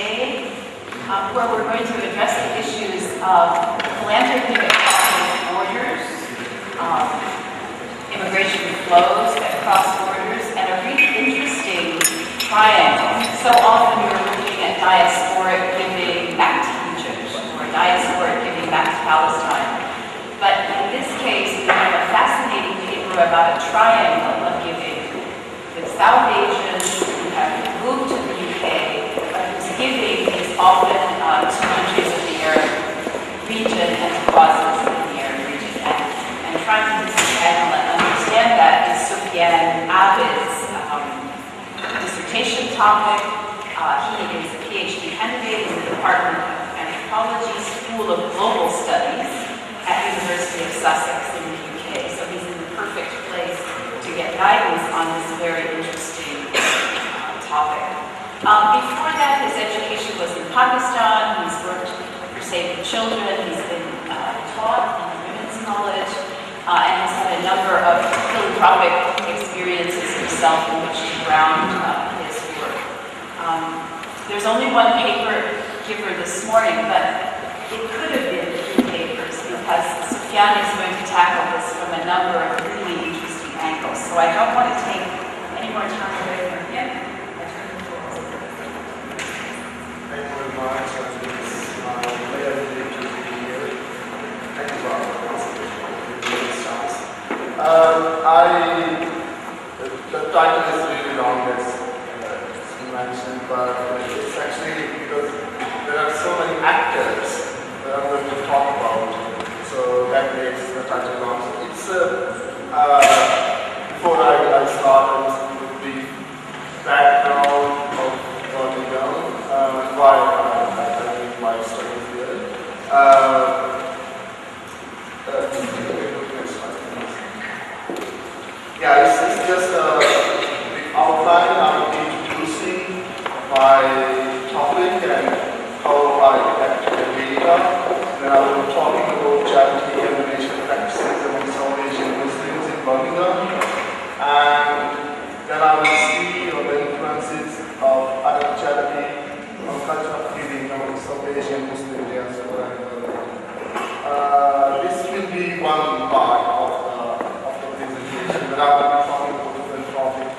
UK, where we're going to address the issues of philanthropy that crosses borders, immigration flows that cross borders, and a really interesting triangle. So often we're looking at diasporic giving back to Egypt or diasporic giving back to Palestine. But in this case, we have a fascinating paper about a triangle of giving with South Asians who have moved to the UK, but whose giving is often to countries of the Arab region and to causes in the Arab region. And trying to disentangle and understand that is Sufyan Abid's dissertation topic. He is a PhD candidate in the Department of Anthropology, School of Global Studies at University of Sussex in the UK. So he's in the perfect place to get guidance on this very interesting topic. Before that, his education was in Pakistan. He's worked for Save the Children. He's been taught in women's college and has had a number of philanthropic experiences himself in which to ground his work. There's only one paper giver this morning, but it could have been 3 papers because Sufyan is going to tackle this from a number of really interesting angles. So I don't want to take any more time away from him. I turn the floor over. Thank you very much. It's a pleasure to be here. Thank you for the chance. The title is really long, as you mentioned, but it's actually because there are so many actors that I'm going to talk about, so that makes the title long. So it's before I start with the background of Birmingham, why I did my studies here. Yeah, it's just the outline. I will be introducing my topic and how I get the data. Then I will be talking about charity and donation practices among South Asian Muslims in Birmingham. And then I will see the influences of other charity on culture of giving among South Asian Muslim diaspora in Birmingham. This will be one part of the presentation, but I will be talking about the philanthropic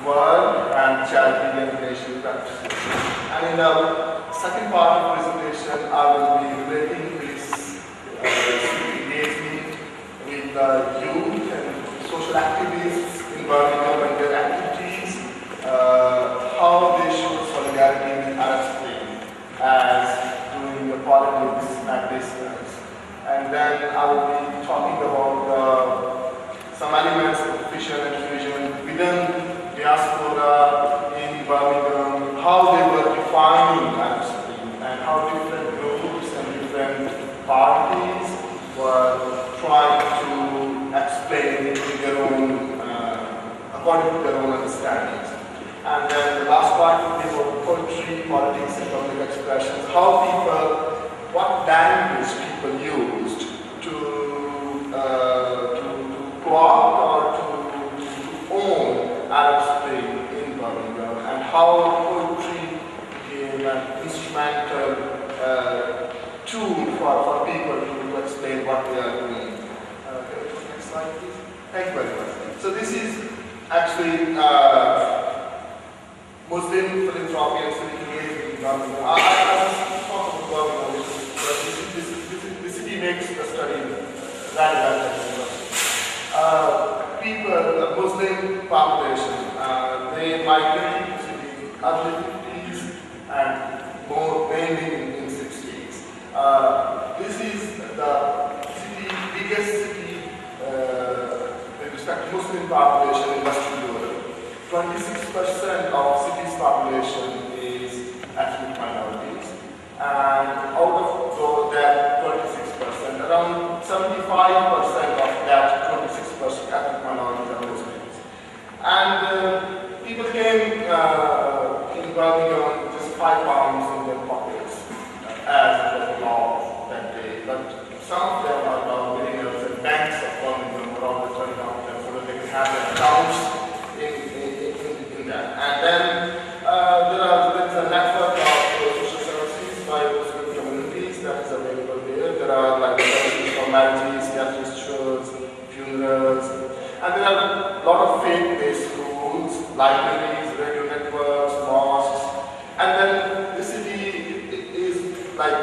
world and charity and donation practices. And in the second part of the presentation, I will be relating this engagement with the youth and social activists in Birmingham and their activities, how they show solidarity with Arab Spring as doing the politics at distance. And then I will be talking about some elements of vision and fusion within diaspora in Birmingham, how they were defining Arab Spring and how different groups and different parties were trying to explain their own, according to their own understandings. And then the last part will be about poetry, politics, and public expressions, how people, what language people used to co-opt or to own Arab Spring in Birmingham, and how poetry became an instrumental tool for people to explain what they are doing. Next slide, please. Thank you very much. So this is actually Muslim philanthropy and civic engagement in Birmingham. I was talking about Birmingham because the city makes the study relevant. People, the Muslim population, they migrated to the early 50s and more mainly in 60s. This is the biggest city with respect to Muslim population in Western Europe. 26% of city's population is ethnic minorities, and out of that 26%, around 75% of that 26% ethnic minorities are Muslims. And people came in Birmingham with just £5 in their pockets, as it was the law that day. But some of them are now millionaires, and banks of Birmingham were always turning out them so that they can have their accounts in that. And then there is a network of like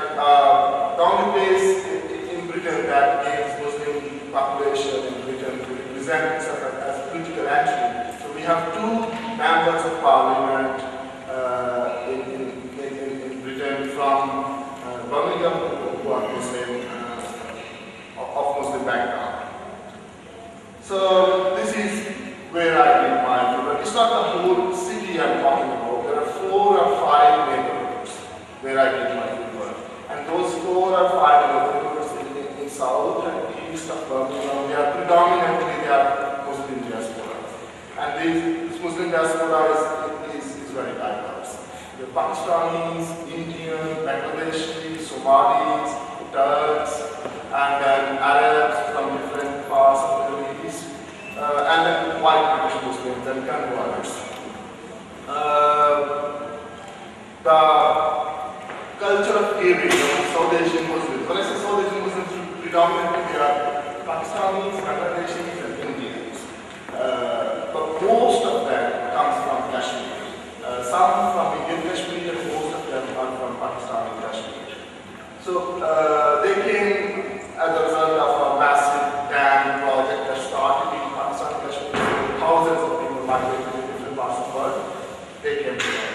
the only place in Britain that gives Muslim population in Britain to represent itself as political entity. So we have two members of parliament in Britain from Birmingham who are Muslim, of Muslim background. So this is where I did my program. It's not the whole city I'm talking about. There are 4 or 5 neighborhoods where I did my fieldwork. And those 4 or 5 neighborhoods in south and east of Birmingham, they are predominantly Muslim diaspora. And this Muslim diaspora is very diverse. The Pakistanis, Indian, Bangladeshi, Somalis, Turks, and then Arabs from different parts of the Middle East, and then white British Muslims and converts. The culture of caring, South Asian Muslims. When I say South Asian Muslims, predominantly they are Pakistanis, Bangladeshis, and Indians. But most of them comes from Kashmir. Some from Indian Kashmir, and most of them are from Pakistani Kashmir. So they came as a result of a massive dam project that started in Pakistan, Kashmir. Thousands of people migrated to different parts of the world. They came here.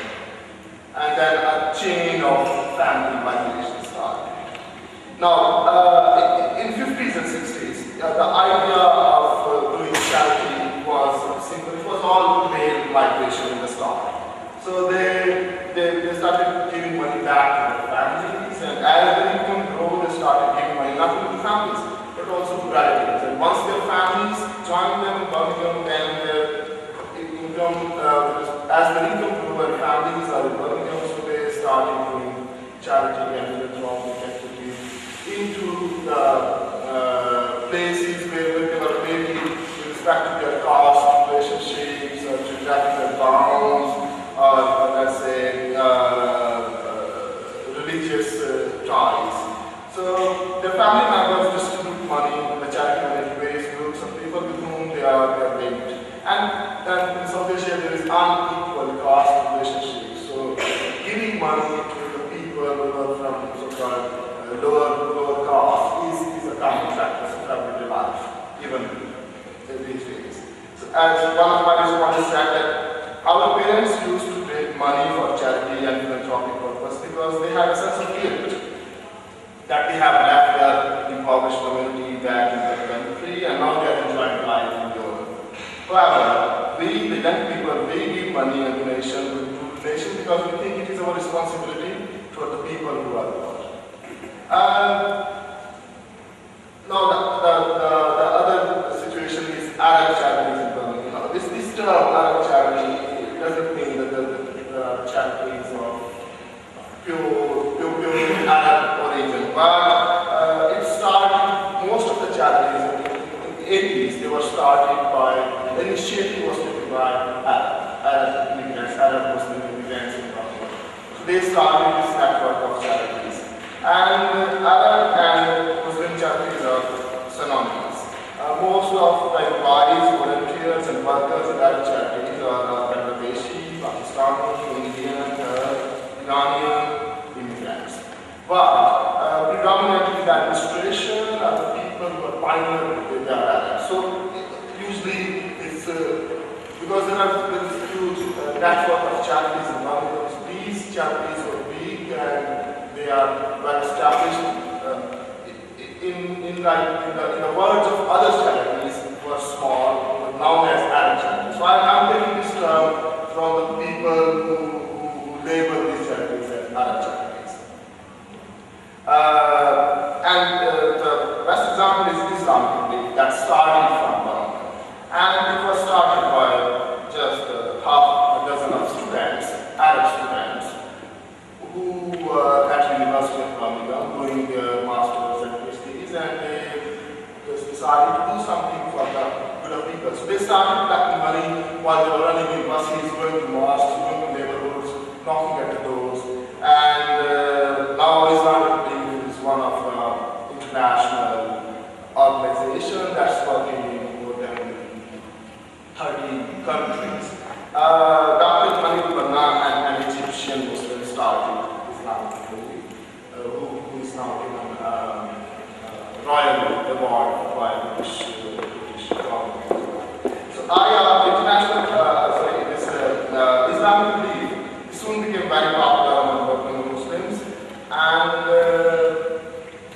And then a chain of family migration started. Now, in 50s and 60s, the idea of doing charity was simple. It was all male migration in the start. So they started giving money back to their families, and as the income grew, they started giving money not only to families, but also to relatives. And once their families joined them in Birmingham, then their income, as the income grew and families are in Birmingham, so they started doing charity and philanthropic activities into the places where they were maybe with respect to their caste, relationships, geographical bounds, or let's say religious ties. So the family members distribute money, the charity money to various groups of people with whom they are linked. And then in South Asia there is unequal caste relationships. So giving money to the people who are from so-called lower caste is a common practice of everyday life, even these days. So as one of my respondents said that our parents used to take money for charity and philanthropic purpose because they had a sense of guilt that they have left their impoverished community back in their country and now they are enjoying life in Europe. However, we, the young people, we give money and donation because we think it is our responsibility toward the people who are poor. Now the other situation is Arab charities in Birmingham. This term Arab charity doesn't mean that the charities of pure Arab origin, but it started, most of the charities in the 80s, they were started by, the initiative was taken by Arab immigrants, Arab Muslim immigrants in Birmingham. So they started this network of charities. And Arab and Muslim charities are synonymous. Most of the employees, volunteers, and workers in Arab charities are Bangladeshi, Pakistani, Indian, Iranian immigrants. But predominantly the administration are the people who are pioneered with their Arabs. So usually it's because there is a huge network of charities in Bangladesh. These charities are big and they are well established. In the words of other charities were small, but now as Arab charities. So I'm taking this term from the people who label these charities as Arab charities. The best example is Islamic that started from Birmingham. And it was started by just half a dozen of students, Arab students, who were at the University of Birmingham doing their masters and PhDs, and they just decided to do something for the good of people. So they started collecting money while they were running in buses, going to mosques, going to neighborhoods, knocking at the doors. And now Islamic Relief is one of the international organizations that's working in more than 30 countries. Dr. Khalid Banna, an Egyptian Muslim, started Islamic Relief now given Royal Award by the British government. So Islamic belief soon became very popular among Birmingham Muslims, and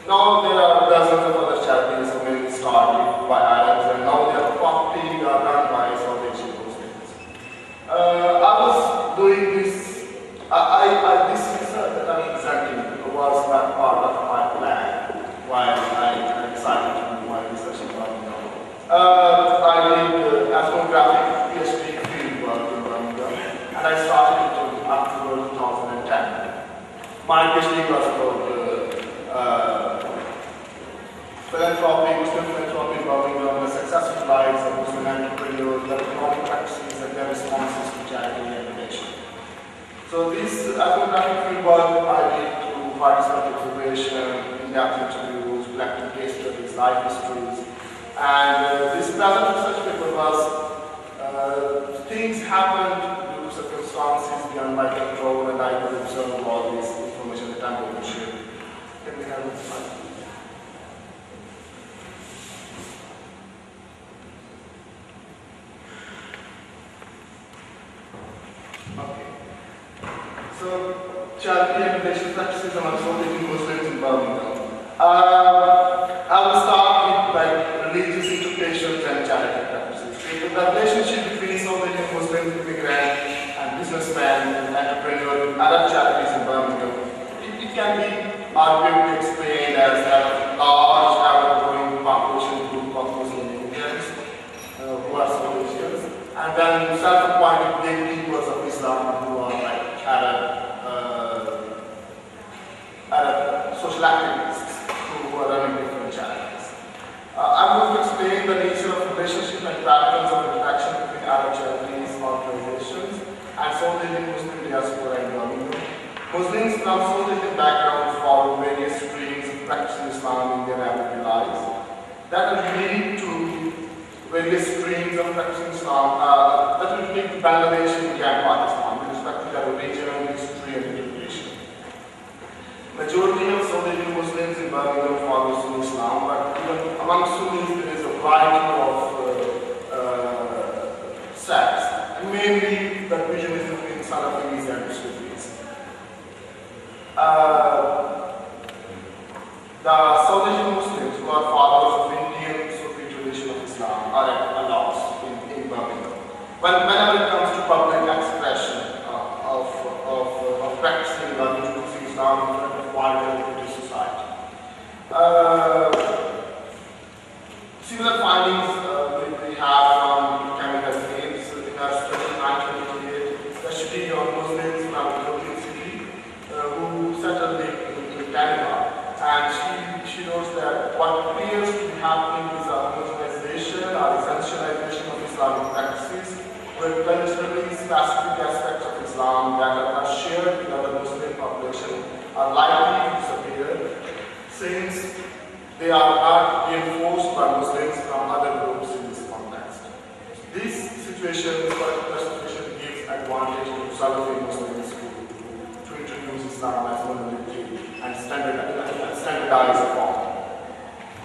now there are dozens of other charities mainly started by Arabs, and now they are partly run by South Asian Muslims. I was doing this. This research that I'm presenting was not part of my plan while I decided to do my research in Birmingham. I did ethnographic PhD fieldwork in Birmingham, and I started it in October 2010. My PhD was about philanthropy, Muslim philanthropy in Birmingham, the successful lives of Muslim entrepreneurs, their economic practices, and their responses to charity and donation. So this ethnographic fieldwork I did through participant observation, in-depth interviews, collecting case studies, life histories, and this present research paper was things happened due to circumstances beyond my control, and I could observe all this information that I'm going to share. Can we have this slide? Okay. So, charity and donation practices among South Asian Muslims in Birmingham. I will start with religious interpretations and charity practices. The relationship between South Asian Muslims, immigrants, and businessmen and entrepreneurs in Arab charities in Birmingham, it can be arguably explained as a large, ever-growing population group of Muslim immigrants who are South Asians, and then self-appointed gatekeepers of Islam who are like Arab social activists who are running different charities. I'm going to explain the nature of relationship and patterns of interaction between Arab charities, organizations, and South Asian Muslim diaspora in Birmingham. Muslims from South Asian backgrounds follow various streams of practicing Islam in their everyday lives. That will lead to various streams of practicing Islam that will lead to Bangladesh, India, and Pakistan with respect to their origin, history, and interpretation. Majority of South Asian Muslims in Birmingham follow Sunni Islam, but even among Sunnis there is a variety of sects, and mainly the division is between Salafis and Sufis. The South Asian Muslims who are followers of Indian Sufi tradition of Islam are at a loss in Birmingham. Whenever it comes to public expression of practicing or introducing Islam in front of wider British society. Similar findings we have from Chemical Games in our study in 1988, especially on Muslims from European city who settled in Canada. And she knows that what appears to be happening is a homogenization or essentialization of Islamic practices, where culturally specific aspects of Islam that are not shared with other Muslim population are likely to disappear, since they are not reinforced by Muslims from other groups in this context. This situation, gives advantage to Salafi Muslims to introduce Islam as monolithic and standardized form.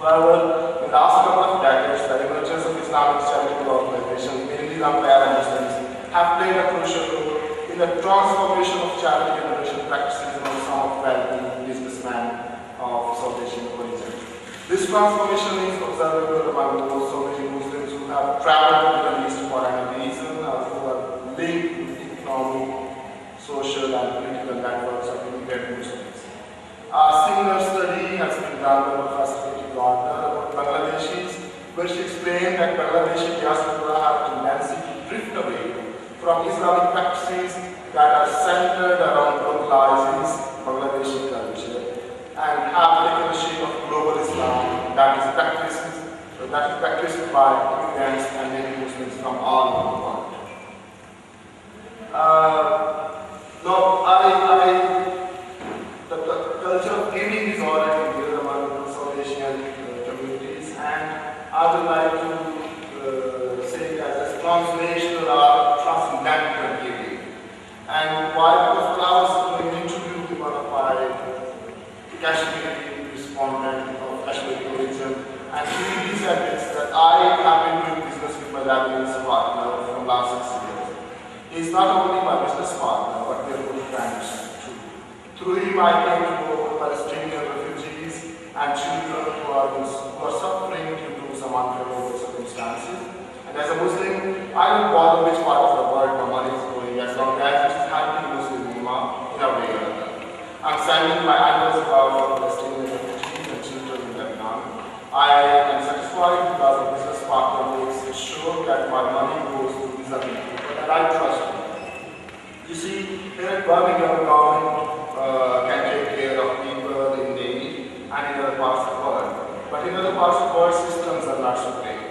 However, in the last couple of decades, the emergence of Islamic charitable organizations, mainly run by Arab Muslims, have played a crucial role in the transformation of charity and donation practices among some of wealthy businessmen of South Asian origin. This transformation is observable among those South Asian Muslims who have traveled to the Middle East for any reason, or who are linked with economic, social, and political networks of immigrant Muslims. A similar study has been done by Professor Gerhart about Bangladeshis, where she explained that Bangladeshi diaspora have a tendency to drift away from Islamic practices that are centered around localizing Bangladeshi culture and have taken the shape of global Islam that is practiced by immigrants and native Muslims from all over the world. The culture of giving is already there among South Asian communities, and I would like to say it as a transnational or transcendental giving. And while because I was Kashmiri respondent of Kashmiri origin, and he said this, that I have been doing business with my Lebanese partner for the last 6 years. He is not only my business partner, but we are good friends too. Through him, I came to know Palestinian refugees and children who are suffering due to some unfavorable circumstances. And as a Muslim, I don't bother which part of the world my money is going, as long as it is helping Muslim Ummah in a way or another. I'm sending my annual vow for Palestinian refugees and children in Lebanon. I am satisfied because the business partner makes it sure that my money goes to these other people, and I trust them. You see, here at Birmingham, government can take care of people in need and in other parts of the world. But in other parts of the world, systems are not so great.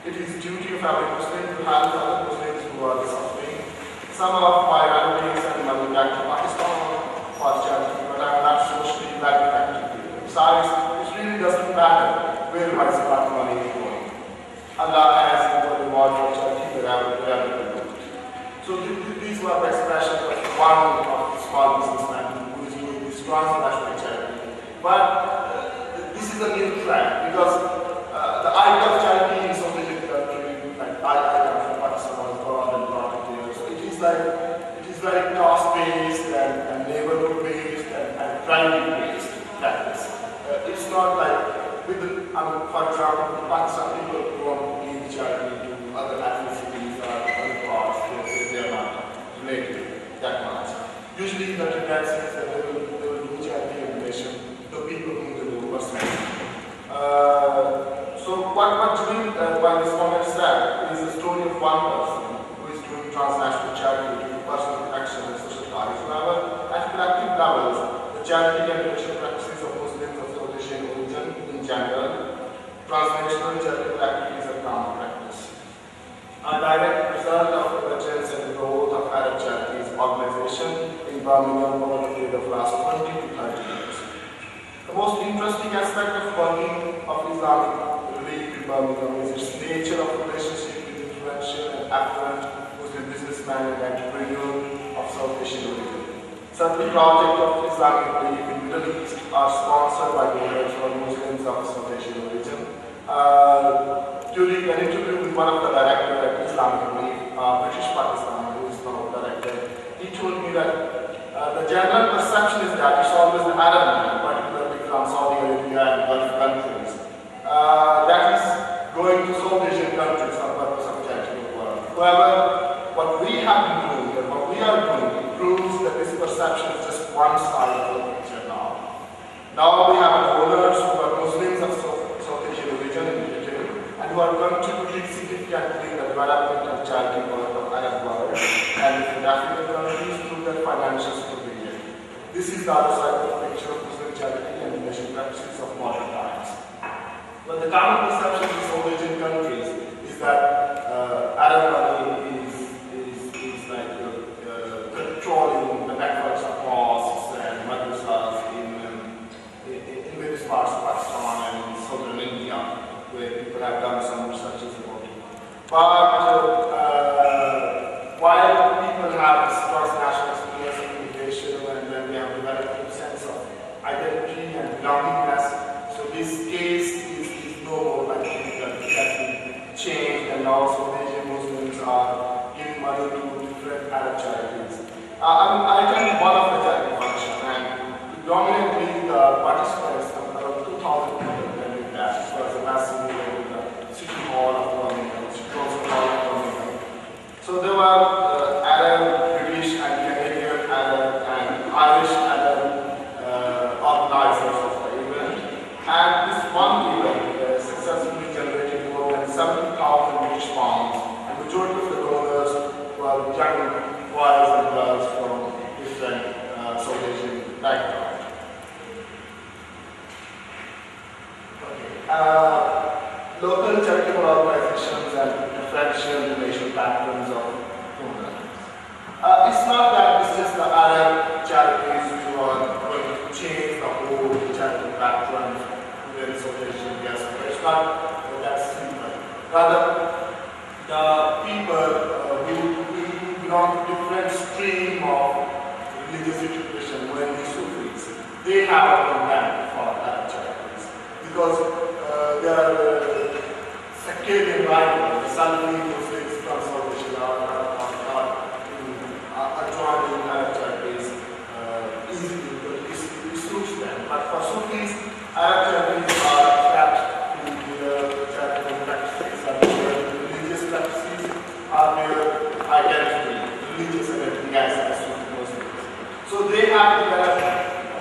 It is duty of every Muslim to help other Muslims who are suffering. Some of my relatives and money back to Pakistan for charity, but I am not socially very active. Besides, it really doesn't matter where my zakat money is going. Allah has a reward for charity wherever we go. So these were the expressions of one of the small businessmen who is doing this transnational charity. But this is a new trend because the idea of charity in so many countries, like I come from Pakistan, was born and brought it here. So it is very cost-based and neighborhood-based and primary-based practice. It's not like with the, for example, in Pakistan, people who want to give charity to other ethnicities or other parts, they are not related that much. Usually the tendency is that they will do charity in relation to people whom they know personally. So what this comment said is a story of one person who is doing transnational charity to personal protection and social causes. However, at collective levels, the charity and relational practices of Muslims of South Asian origin in general, transnational charitable activities are common practice. A direct result of the emergence and growth of Arab Charities organization in Birmingham over the period of last 20 to 30 years. The most interesting aspect of working of Islamic relief in Birmingham is its nature of relationship with influential and affluent Muslim businessmen and entrepreneurs of South Asian origin. Certain projects of Islamic relief in Middle East are sponsored by donors from Muslims of South Asian origin. During an interview with one of the directors at Islamic Relief, British Pakistan, who is now director, he told me that the general perception is that it's always the Arab, particularly from Saudi Arabia and Gulf countries, that is going to South Asian countries for the purpose of charitable work. However, what we have been doing and what we are doing proves that this perception is just one side of the picture now. Now we have donors who are Muslims of South Asian origin in and who are contributing significantly in the development and charity work of Arab world and in African countries through their financial supervision. This is the other side of the picture of Muslim charity and relation practices of modern times. But the common perception in South Asian countries is that Arab money is like controlling the networks of mosques and madrasas in various parts of Pakistan and southern India, where people have done some research about it. But while people have this transnational experience of immigration and then they have developed a sense of identity and belongingness, so this case is no more like it has been changed, and also Asian Muslims are giving money to different Arab charities. I attended one of the charity functions, and predominantly the participants, around 2,000 people attended that. It was a massive event in the City Hall of Birmingham, So there were Arab, British and Canadian Arab and Irish Arab organizers of the event. And this one event successfully generated more than 70,000 British pounds, and majority of the donors were young boys and girls from different South Asian backgrounds. Local charitable organizations and differential relational patterns of donors. It's not that it's just the Arab charities who are going to change the whole charitable pattern within South Asian diaspora. It's not that simple. Rather, the people who belong to different stream of religious education, when the Sufis, they have a program Caucasian rival, the Sunni Muslims from South Asia are joining Arab charities easily because it suits them. But for Sufis, Arab charities are trapped to their charitable practices and their religious practices are their identity, religious identity as Sufi Muslims. So they have developed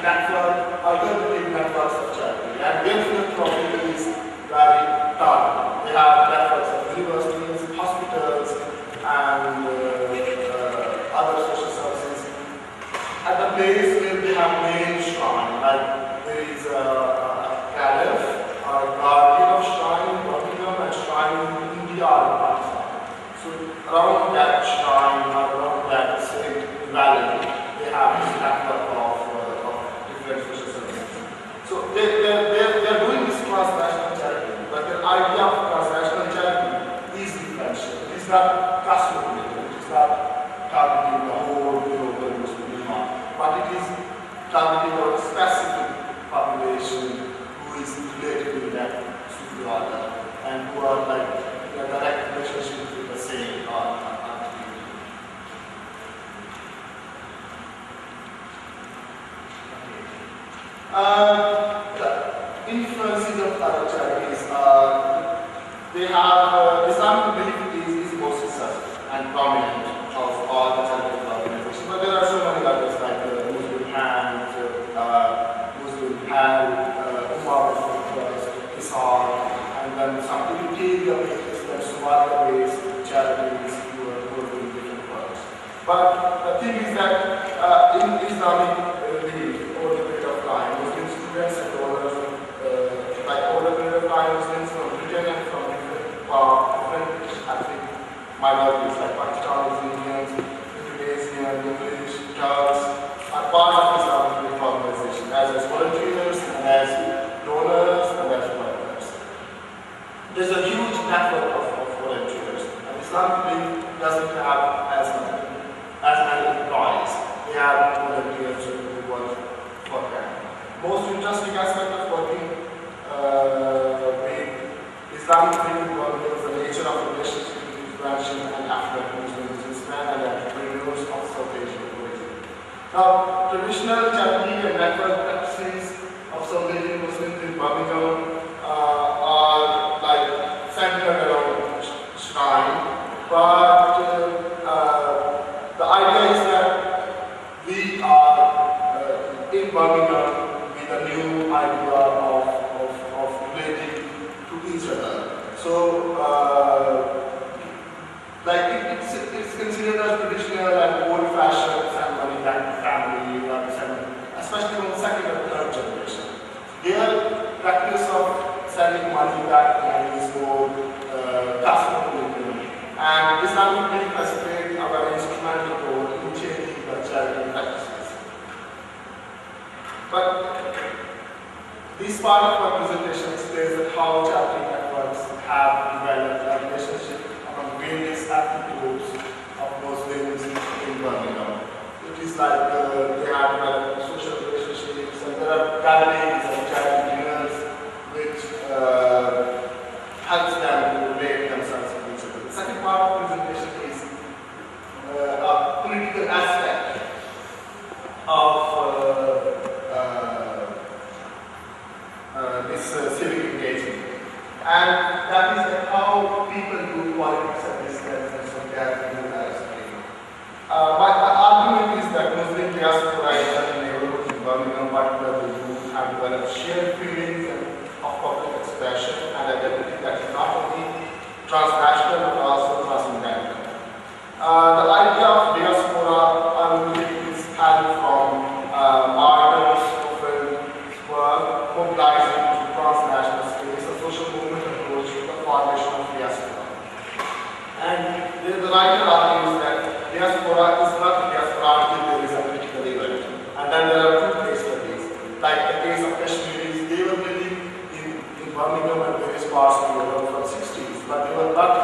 network, alternative networks of charity, and their philanthropy is very targeted. They have networks of universities, hospitals, and other social services. At the place where they have main shrine, like there is a caliph or a guardian of shrine in Birmingham and shrine in India or Pakistan. So around that shrine or around that civic valley, they have this network of different social services. So they're doing this transnational charity, but the idea of transnational charity is differential. It is not class-oriented, it is not targeting the whole global Muslim demand, but it is targeting a specific population who is related to that Sufi order and who are like in a direct relationship with the same activity. The influences of other charities they have Islamic belief is most successful and prominent of all the charitable organizations, but there are so many others like Muslim Hand, Ummah Trust, Isar, and then some Eritrea-based and Somalia-based charities who are doing different works. But the thing is that in Islamic belief, over the period of time, Muslim students and others, like over the period of time, Muslims from Britain and from different ethnic minorities like Pakistanis, Indians, Indonesian, English, Turks, are part of the Islamic organization as volunteers and as donors and as workers. There's a huge network of volunteers, and Islamic belief doesn't have as many employees. They have volunteers who work for them. Most interesting aspect of working with Islamic belief is the nature of relationship with Russian and African Muslim businessmen and entrepreneurs of South Asian origin. Now, traditional charity and network practices of South Asian Muslims in Birmingham are like centered around shrine, but the idea is that we are in Birmingham with a new idea of relating to each other. So, like it's considered as traditional and old-fashioned ceremony like family, especially on second or third generation. Their practice of sending money back home is more customary, and Islamic belief has played a very instrumental role in changing the charity practices. But this part of our presentation explains that how charity networks have developed a relationship among various ethnic groups of Muslims in Birmingham. It is like they have developed social relationships, and there are gatherings and charity dinners which helps them to relate themselves to each other. The second part of the presentation is a political aspect of this civic engagement, and that is how people do politics at this level and so gathering as my argument is that Muslim diaspora in certain neighborhoods in Birmingham, particularly who have developed shared feelings of public expression and identity that is not only transnational but also transcendental. The idea of diaspora is carried from Martin's work mobilizing to transnational space, a social movement approach to the formation of diaspora. And the writer argues that diaspora is not diaspora until there is a critical event. And then there are two case studies, like the case of Kashmiris. They were living in Birmingham and various parts of the world from the 60s, but they were not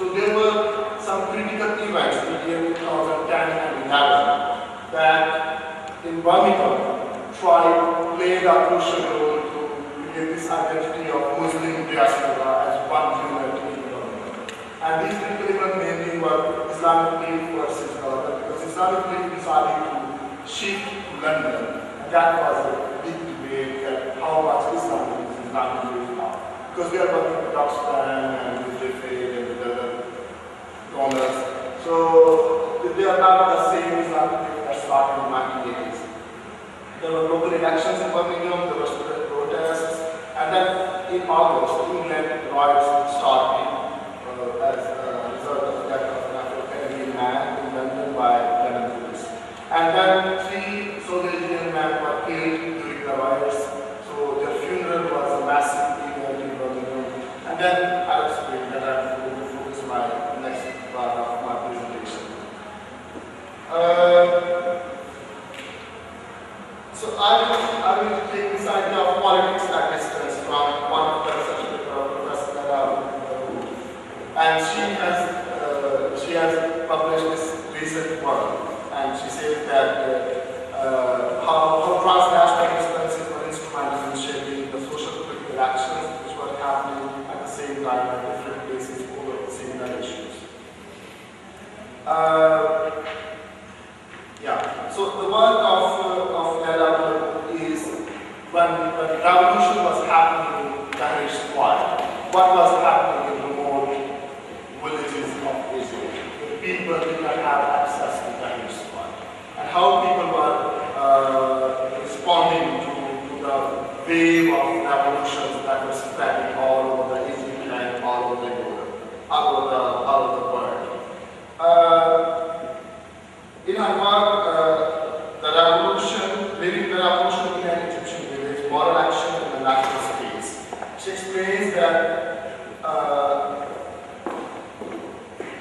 So there were some critical events in the year 2010 and 11 that in Birmingham played a crucial role to create this identity of Muslim diaspora as one unit in Birmingham. And these critical events mainly were Islamic League versus Gerhart, because Islamic League decided to shift to London, and that was a big debate that how much Islamic League now. Because we are working with Oxfam and with the Faith and with other donors. So they are not the same Islamic League that started in the 1980s. There were local elections in Birmingham, there were student protests, and then in August, England riots started as a result of the death of an Afro-Canadian man in London by London police. And then 3 Soviet men were killed during the riots, so their funeral was a massive event in Birmingham. And then Arab Spring, that I'm going to focus my next part of my presentation. So I will take this idea of politics at distance from one of the research Professor and she has published this recent work, and she says that how transnational distances were instrumental in shaping the social political actions which were happening at the same time at different places over similar issues. So the work of Gerhart is when the revolution was happening in Tahrir Square, what was happening in remote villages of Israel, where people did not have access to Tahrir Square, and how people were responding to the wave of revolutions that were spreading all over the Egypt and all over the world, all over the world. In her work, Living the Revolution in an Egyptian Village, Moral Action in the National Space, she explains that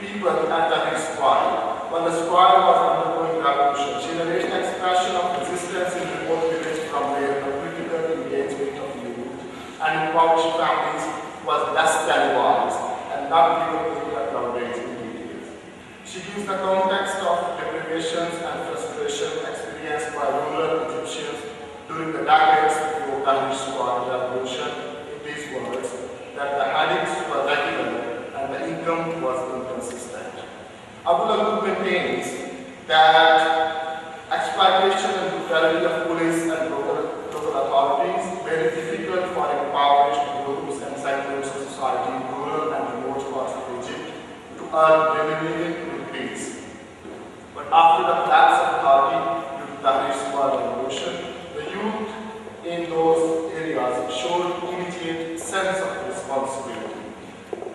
people at Tahrir Square, when the square was undergoing revolution, she narrates an expression of resistance in remote village from where the political engagement of youth and impoverished families was less televised and not given media coverage in details. She gives the context of deprivations and frustration experienced by rural Egyptians during the decades before Tahrir Square revolution in these words, that the headaches were regular and the income was inconsistent. Abu Lahab maintains that exploitation and brutality of police and local authorities made it difficult for impoverished groups and segments of society in rural and remote parts of Egypt to earn living with peace. But after the collapse of authority due to Tahrir Square revolution, the youth in those areas showed immediate sense of responsibility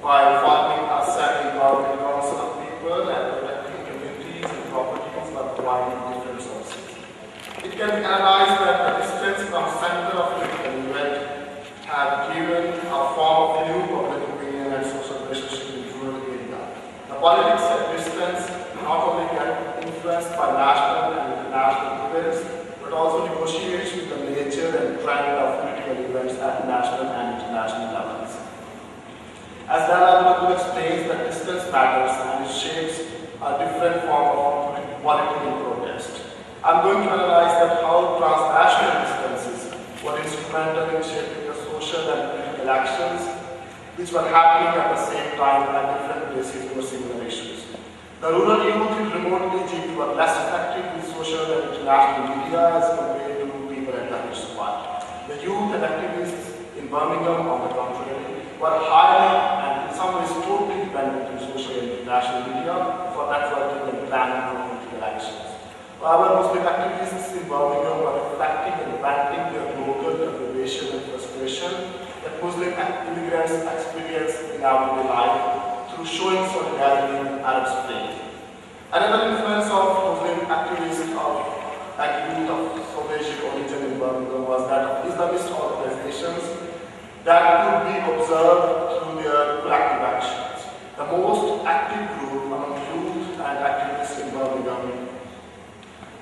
by forming a semi-government council of people and protecting communities and properties by providing different sources. It can be analyzed that the distance from center of political event have given a form of new public opinion and social relationship in rural area. The politics at distance not only get influenced by national and international events, but also negotiates with the nature and trend of political events at national and international levels. As Gerhart explains, that distance matters and it shapes a different form of political protest. I'm going to analyze that how transnational distances were instrumental in shaping the social and political actions which were happening at the same time at different places for similar issues. The rural youth in remote Egypt were less effective with social and international media as compared to people at Tahrir Square. The youth and activists in Birmingham, on the contrary, were highly and in some ways totally dependent on social and international media for networking and planning for political actions. However, Muslim activists in Birmingham were reflecting and venting their local deprivation and frustration that Muslim immigrants experience in everyday life through showing solidarity with Arab Spring. Another influence of Muslim activists and youth of Soviet origin in Birmingham was that of Islamist organizations that could be observed through their collective actions. The most active group among youth and activists in Birmingham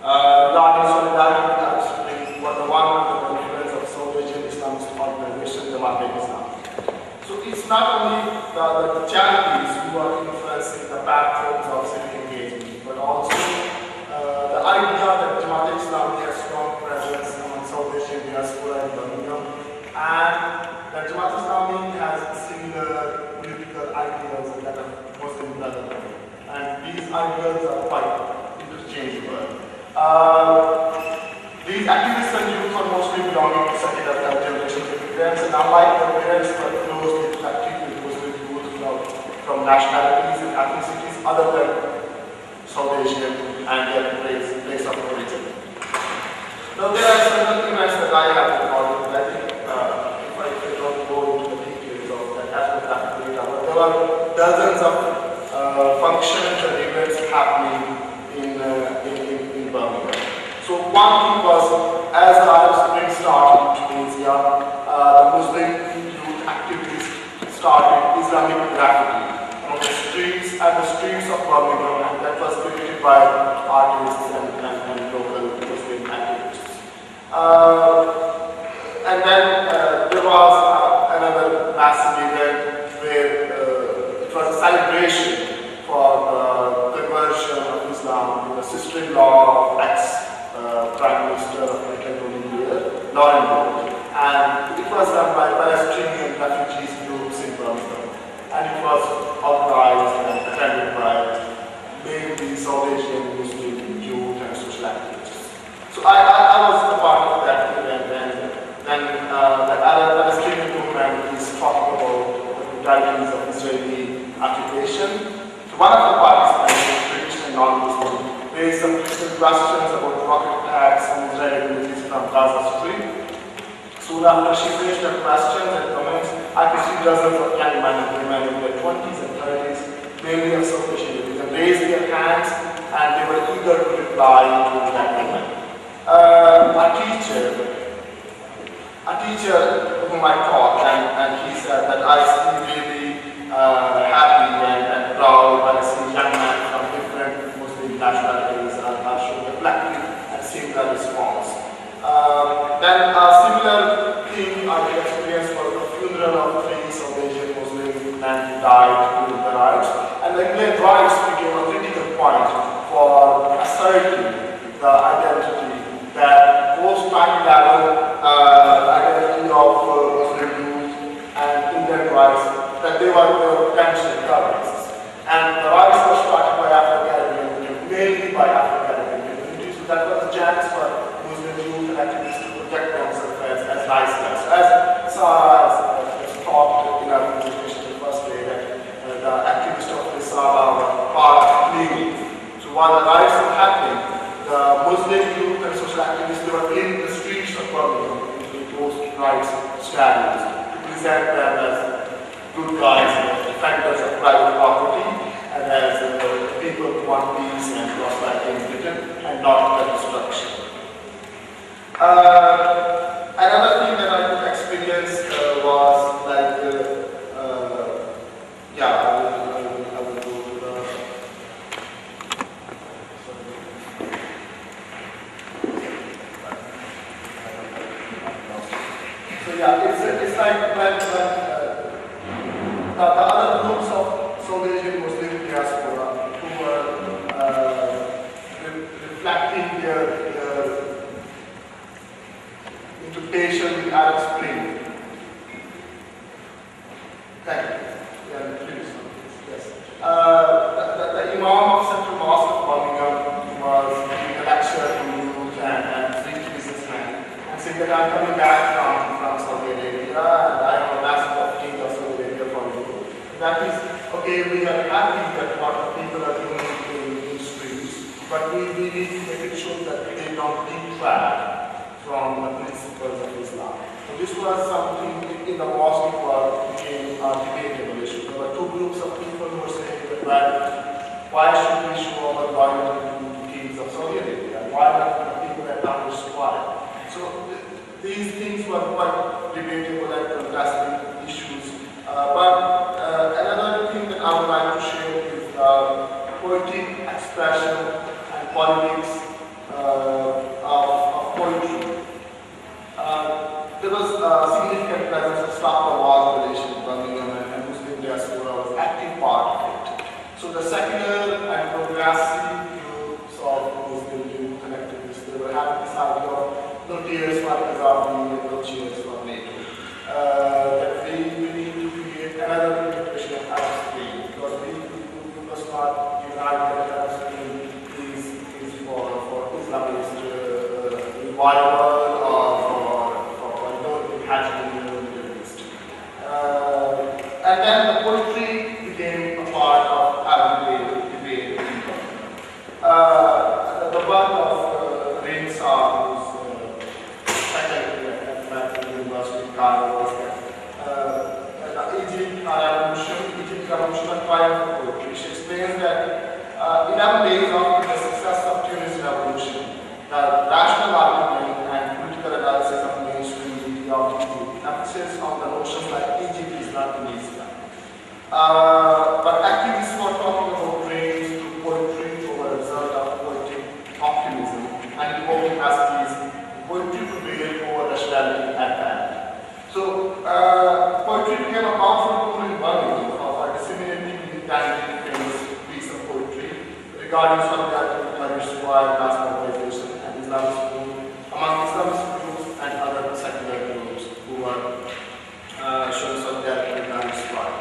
regarding solidarity with Arab Spring was the one under the influence of Soviet Islamist organization, Jamaat Islam. So So it's not only the charities who are influencing the patterns of civic engagement, but also the idea that Jamaat Islami has strong presence among South Asian diaspora in Birmingham, and that Jamaat Islami has similar political ideals that are Muslim Brotherhood, and these ideals are quite interchangeable. These activists and youth are mostly belonging to second or third generation immigrants, and unlike their parents, were closely connected with Muslim youth from nationalities and ethnicities other than South Asian and their place of origin. Now, there are several events that I have recorded, and I think if I don't go into the details of that ethnographic data, but there are dozens of functions and events happening in Birmingham. So one thing was, as the Arab Spring started in Tunisia, the Muslim youth activities started Islamic graffiti on the streets of Birmingham, and that was created by artists and local Muslim activists. And then there was another massive event where it was a celebration for the conversion of Islam to the sister-in-law of ex-Prime Minister of Britain, Lauren, and it was done by Palestinian refugees groups in Birmingham, and it was organized and attended by mainly South Asian Muslim youth and social activists. So I was a part of that event, and the Arab Palestinian movement is talking about the brutalities of Israeli occupation. So one of the participants, British and non-Muslim, raised some critical questions about rocket attacks on Israeli villages from Gaza Strip. Soon after she finished her questions and comments, I could see dozens of young men and women in their 20s and 30s, mainly of South Asian villages, and raised their hands, and they were eager to reply to that movement. A teacher whom I taught, and he said that I feel really happy and proud when I see young men from different Muslim nationalities are showing reflective and similar response. Then a similar thing I experienced was the funeral of 3 South Asian Muslim men who died during the riots, and the England riots became a critical point for asserting the identity that post 9/11 identity of Muslim youth and Indian riots, that they were potential terrorists. And the riots were started by Afro-Caribbean, mainly by Afro-Caribbean communities, so that was a chance for Muslim youth and activists to protect themselves as nice guys. As Sarah has talked in our presentation the first day, that the activists of the Sarah were part of cleaning. So while the riots were happening, the Muslim youth and social activists, they were in the streets of Birmingham in those rights stadiums to present them as good guys, defenders of private property, and as people who want peace and prosperity in Britain, and not the destruction. Another thing that I could experience was like, I will go to the. So it's like when the other groups of South Asian Muslim diaspora who were reflecting their interpretation with Arab Spring. Thank you. Yes. The Imam of Central Mosque of Birmingham was giving a lecture to youth and rich businessmen, and saying that I'm coming back from Saudi Arabia, and I have a massive opportunity of Saudi Arabia for you. That is, okay, we are happy that what people are doing in the streets, but we need to make it sure that they don't detract from the principles of Islam. So this was something in the mosque became a debatable issue. There were 2 groups of people who were saying that, well, why should we show our loyalty to the kings of Saudi Arabia? Why not the people that publish why? So these things were quite debatable and contested issues. But another thing that I would like to share is poetic expression and politics of poetry. There was a significant presence of Stop the War coalition in Birmingham And then the poetry became a part of Arabic debate. The work of Rain Saab, who's faculty at the University of Cairo, was that Egypt revolution and triumph of poetry. She explains that 11 days after the success of Tunis revolution, the rational argument and political analysis of mainstream media of Egypt emphasis on the notions like Egypt is not Tunisia. But activists were talking about rains through poetry over a result of poetic optimism and invoking capacities. Poetry prevailed over rationality at that. So, poetry became a powerful tool in Birmingham for disseminating the tangible famous piece of poetry regarding solidarity with Irish while mass mobilization and Islamist groups, among Islamist groups and other secular groups who were showing solidarity with Irish while.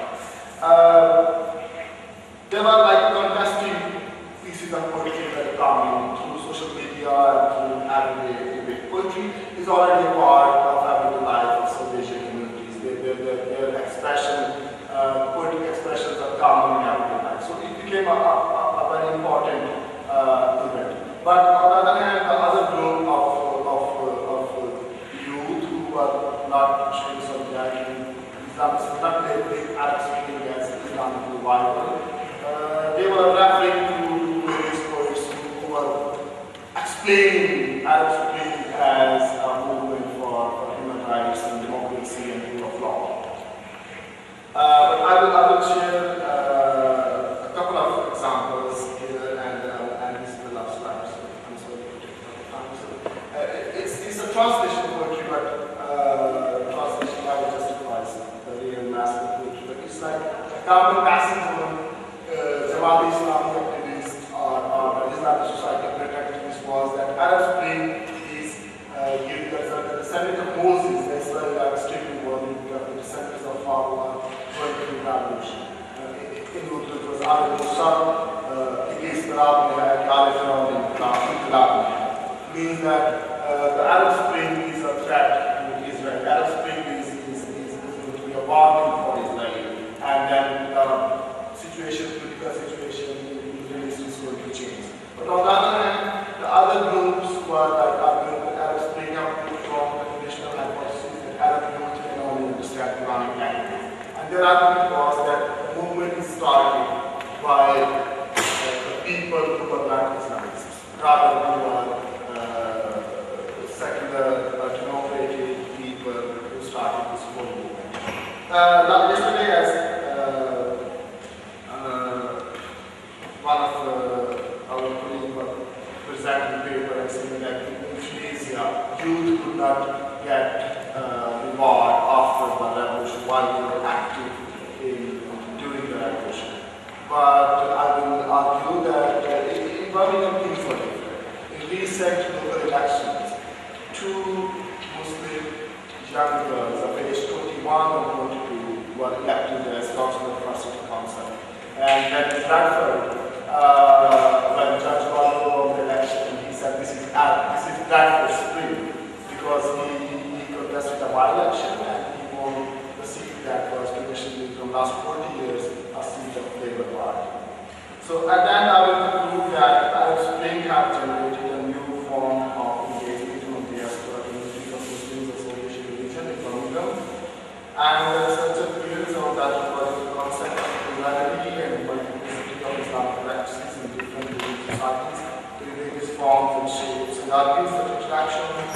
There were like contesting pieces of poetry that coming through social media and through everyday debate. Poetry is already a part of everyday life of South Asian communities. Their expression, poetic expressions are common in everyday life. So it became a very important event. But on the other hand, the other group of youth who were not showing solidarity, not labeling Arab Spring as Islamic revival, they were referring to various poets who were explaining Arab Spring as a movement for human rights and democracy and rule of law. But I will share a couple of examples here, and this is the last slide, so I'm sorry to take time. It's a translation poetry, but translation never justifies the real mass poetry. But it's like a common passage on Jamaat Islami activists or Islamic Society activists was that Arab Spring is the descendant of Moses, the Israeli statement was the descendants of Pharaoh going through revolution. In Urdu it was Al Musa against the Caliph means that the Arab Spring is a threat to Israel. The Arab Spring is going to be a warning for Israel. And then the political situation in the Middle East is going to change. But on the other hand, the other groups were like arguing that Arab Spring up from the traditional hypothesis that Arab youth can only understand Quranic language. And their argument was that the movement is started by the people who were not Islamists, rather than secular, democratic people who started this whole movement. Yesterday, as one of our colleagues presented the paper and saying that in Tunisia, youth could not get reward after the revolution while they were active during the revolution. But I will argue that in Birmingham things were different. In recent local elections, 2 Muslim young girls of age 21 or 22 were elected as councillor for City Council. And then in Bradford, when Judge Barlow won the election, he said this is Bradford Spring, because he contested a by-election and he won the seat that was traditionally from last 40 years a seat of Labour Party. So at that I will conclude that Arab Spring have generated a new form of engagement among diaspora communities of Muslims of South Asian region in Birmingham. And the researcher builds on that the concept of plurality and multiplicity of Islamic practices in different religious societies in various forms and shapes, and argues that interaction on a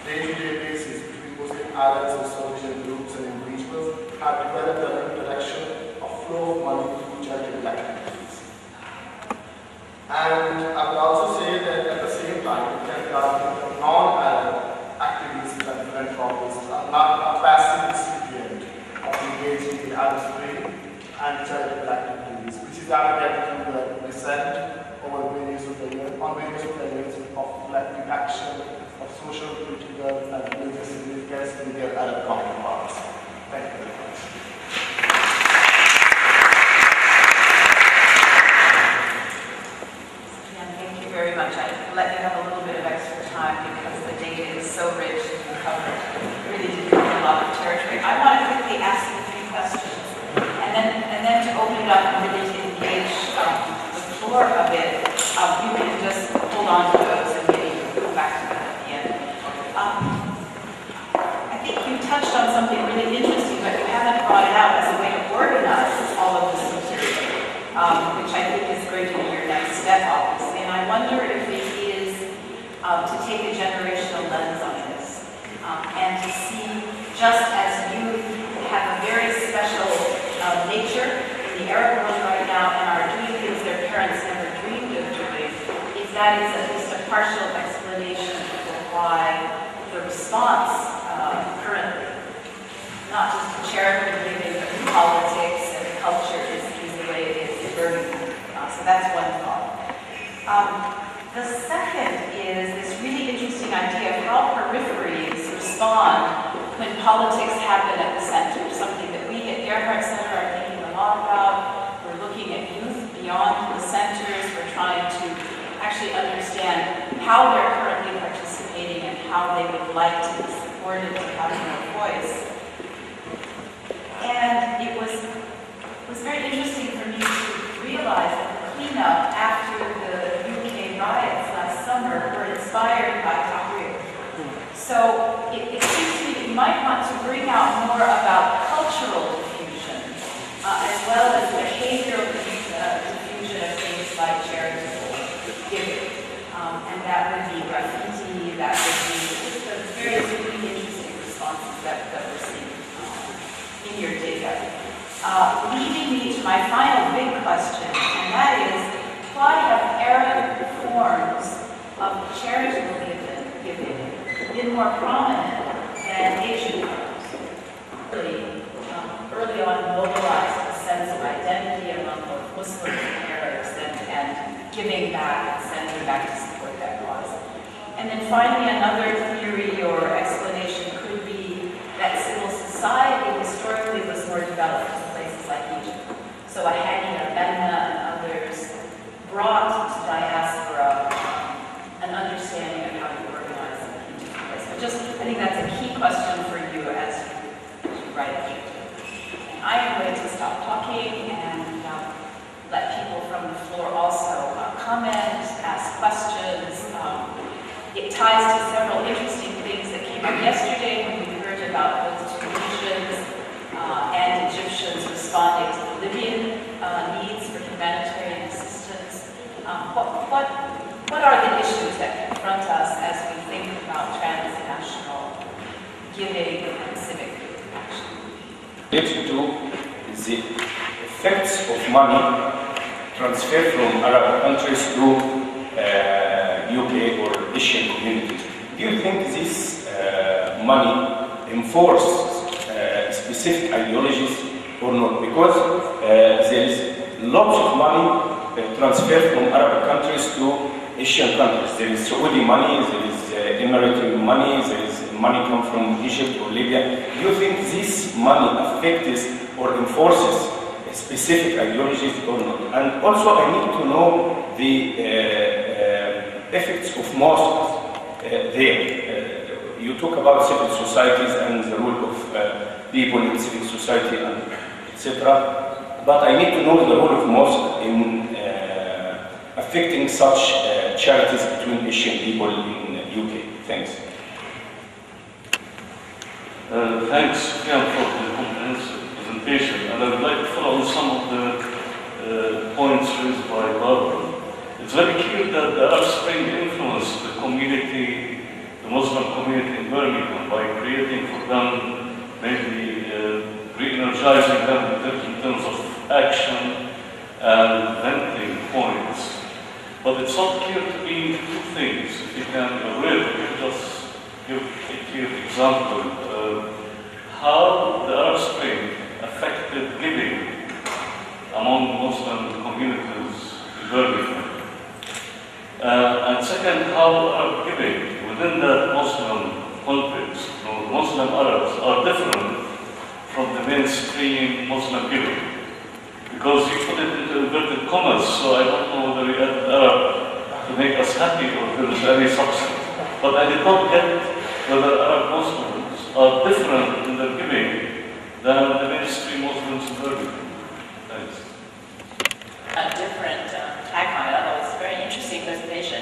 day-to-day basis between Muslim Arabs and South Asian groups and individuals have developed an interaction of flow of money through charitable activities. And I would also say that at the same time, it can be argued that non-Arab activities and philanthropists are not a passive recipient of engaging in Arab Spring and charitable activities, which is evident through the descent over various opinions of collective action of social, political, and religious significance in their Arab counterparts. Thank you very much. Thank you very much. I let you have a little bit of extra time because the data is so rich and you covered, really did cover a lot of territory. I want to quickly ask you 3 questions. brought it out as a way to organize all of this material, which I think is going to be your next step, obviously. And I wonder if it is to take a generational lens on this and to see, just as you have a very special nature in the Arab world right now and are doing things their parents never dreamed of doing, if that is at least a partial explanation for why the response currently, not just to charitable giving, but to politics and culture is the way it is in Birmingham. So that's one thought. The second is this really interesting idea of how peripheries respond when politics happen at the center, something that we at Gerhart Center are thinking a lot about. We're looking at youth beyond the centers. We're trying to actually understand how they're currently participating and how they would like to be supported to have their voice. And it was very interesting for me to realize that the cleanup after the UK riots last summer were inspired by Takaful. So it seems to me that you might want to bring out more about cultural diffusion, as well as behavioral diffusion of things like charitable giving. And that would be graffiti, that would be just the various really interesting responses that we're seeing in your data. Leading me to my final big question, and that is, why have Arab forms of charitable giving been more prominent than Asian forms? Early on mobilized a sense of identity among both Muslims and Arabs and giving back and sending back to support that cause. And then finally, another theory or explanation could be that civil society historically was more developed in places like Egypt. So a hanging of Benna and others brought to diaspora an understanding of how to organize in different ways. But I think that's a key question for you as you write it. And I am going to stop talking and let people from the floor also comment, ask questions. It ties to several interesting things that came up yesterday when we heard about both Tunisians and Egyptians responding to the Libyan needs for humanitarian assistance. What are the issues that confront us as we think about transnational giving and civic action? Related to the effects of money transferred from Arab countries to UK or Asian communities. Do you think this money enforces specific ideologies or not? Because there is lots of money transferred from Arab countries to Asian countries. There is Saudi money, there is Emirati money, there is money come from Egypt or Libya. Do you think this money affects or enforces specific ideologies or not? And also I need to know the effects of mosques there. You talk about civil societies and the role of people in civil society and etc. But I need to know the role of mosques in affecting such charities between Asian people in UK. Thanks. Thanks, Sufyan, for the comprehensive presentation. And I would like to follow on some of the points raised by Barbara. It's very clear that the Arab Spring influenced the community, the Muslim community in Birmingham, by creating for them, maybe re-energizing them in terms of action and venting points. But it's not clear to me two things. If you can really just give a clear example, how the Arab Spring affected giving among Muslim communities in Birmingham. And second, how Arab giving within that Muslim context, Muslim Arabs are different from the mainstream Muslim giving. Because you put it into inverted commas, so I don't know whether you added Arab to make us happy or if there is any substance. But I did not get whether Arab Muslims are different in their giving than the mainstream Muslims in Birmingham. Thanks. A different tag on it, although it's a very interesting presentation.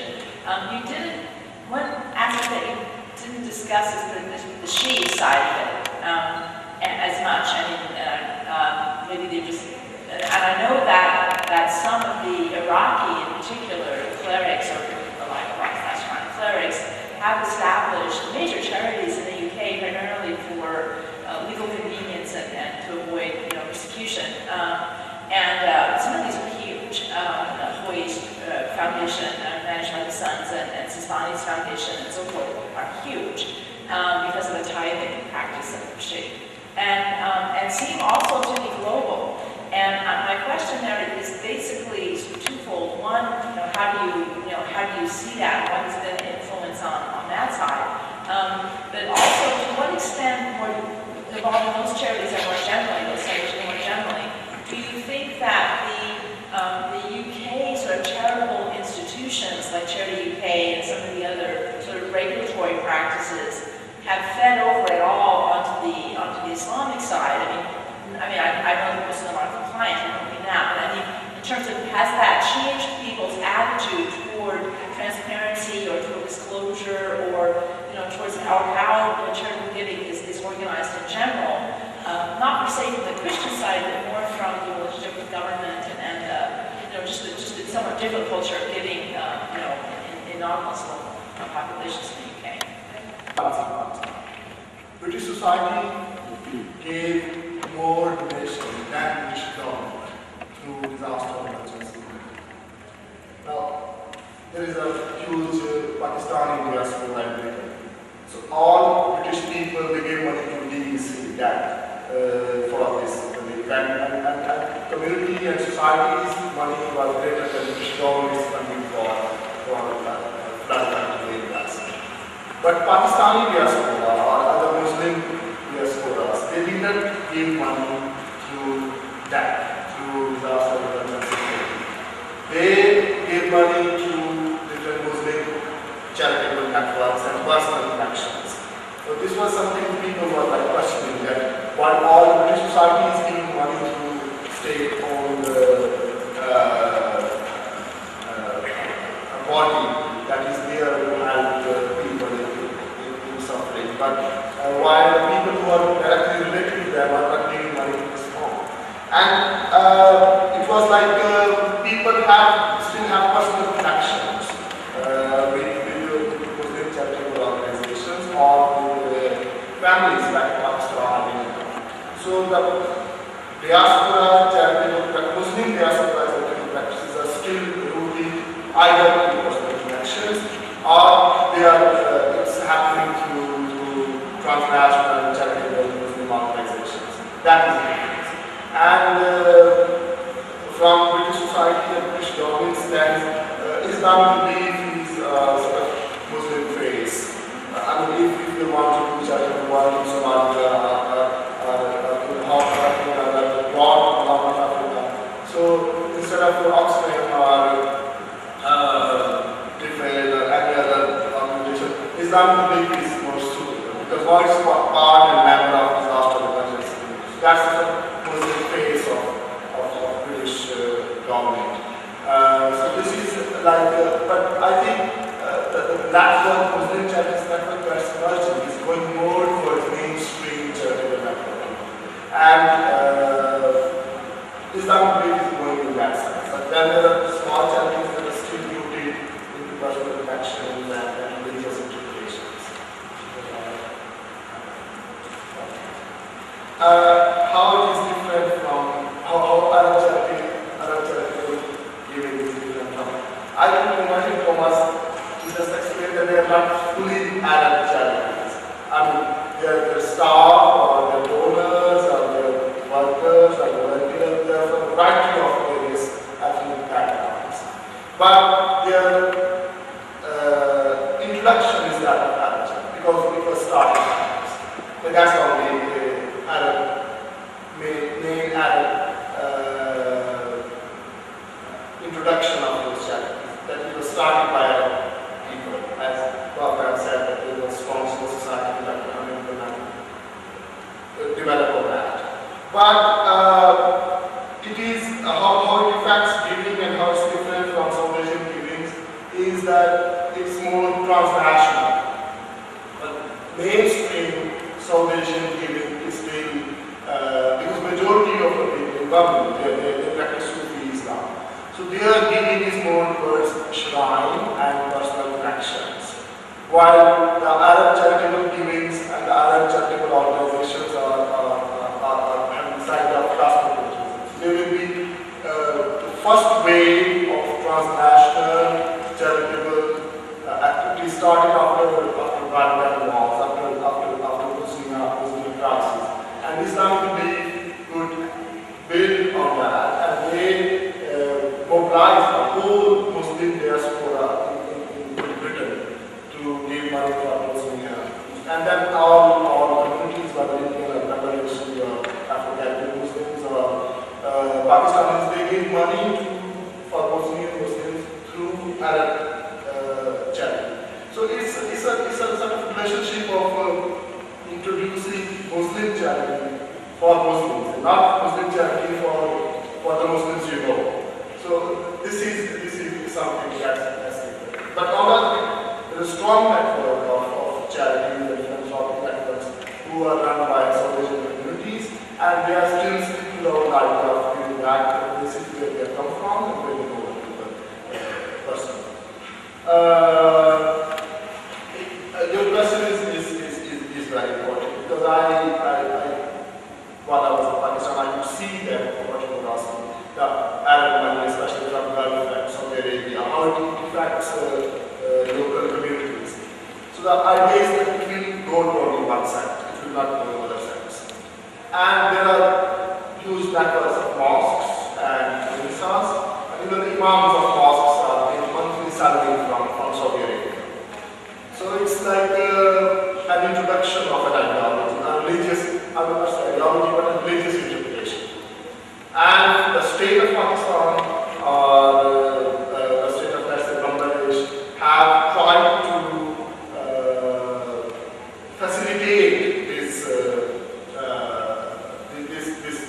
One aspect that you didn't discuss is the Shi'i side of it, and as much. I mean, practices have fed over at all onto the Islamic side. I know that Muslims are compliant, I don't mean that, but I mean, in terms of, has that changed people's attitude toward transparency or toward disclosure or, towards how charitable giving is organized in general? Not per se from the Christian side, but more from the relationship with government and just a somewhat different culture of giving, in non-Muslim populations in the UK. British society gave more donation than British government through disaster emergency. Now, there is a huge Pakistani diaspora library. So all British people, they gave money to DEC, that for this relief. And community and society's money was greater than British government's funding for flood areas. But Pakistani diaspora or other Muslim diasporas, they did not give money through that, through disaster emergency. They gave money to different Muslim charitable networks and personal connections. So this was something people were questioning, that while all British society is giving money to state-owned body that is there to help people in suffering, but while the people who are directly related to them are not giving money to this form. And it was like people still have personal connections with Muslim charitable organizations or with families like Pakistan. So the diaspora charitable, Muslim diaspora charitable practices are still rooted either in personal connections or they are it's happening through transnational charitable Muslim organizations. That is the difference. And from British society and British government stands, Islamic belief is sort of Muslim face. If you want to do charitable work in Somalia in North Africa, North Africa, so instead of Oxfam or any other organization, Islamic belief is more suitable because one is part and member of disaster emergency. That's the Muslim face of British government. So this is like, but I think the platform Muslim Charities network that's emerging is going more towards mainstream charitable network. And Islamic belief is going in that sense. But then there are small charities that are still rooted into personal connections and religious interpretations. How it is different from how Arab charitable giving is different from. I think Imagine Thomas to just explain that they are not fully Arab charities. Their staff or their donors or their workers or volunteers, they are from a variety of various ethnic backgrounds. But their introduction is that of Arab charity because it was started. But that's how main Arab introduction of those charities, that it was started by Arab people, as Gerhart said, that it was responsible society that develop that. But it is how it affects giving and how it's different from South Asian givings is that it's more transnational. But mainstream South Asian giving is still because majority of the people in Birmingham, they practice Sufi Islam. So their giving is more towards shrine and personal connections. While the Arab charitable givings and the Arab charitable organizations are having side of classical. There will be the first wave of transnational charitable activities started after Birmingham wars, after Muslim crisis. And Islamic belief could build on that, and they mobilized the whole Muslim diaspora in Britain to give money for Bosnia. And then all communities, whether in Bangladesh or African Muslims or Pakistanis, they gave money for Bosnian Muslims through Arab charity. So it's strong network of charities and philanthropic networks who are run by South Asian communities, and they are still sticking out the idea of giving back to the city where they come from and where they know the person. Your question is very important because while I was in Pakistan, I could see that what you were asking, the Arab money, especially from Gulf and Saudi Arabia, how it affects local communities. So the idea is that it will go to only one side, it will not go to other sides. And there are huge networks of mosques and madrasas, and even the imams of mosques are getting monthly salary from Saudi Arabia. So it's like an introduction of an ideology, a religious, I would not say ideology, but a religious interpretation. And the state of Pakistan or the state of, let's say, Bangladesh have tried to facilitate this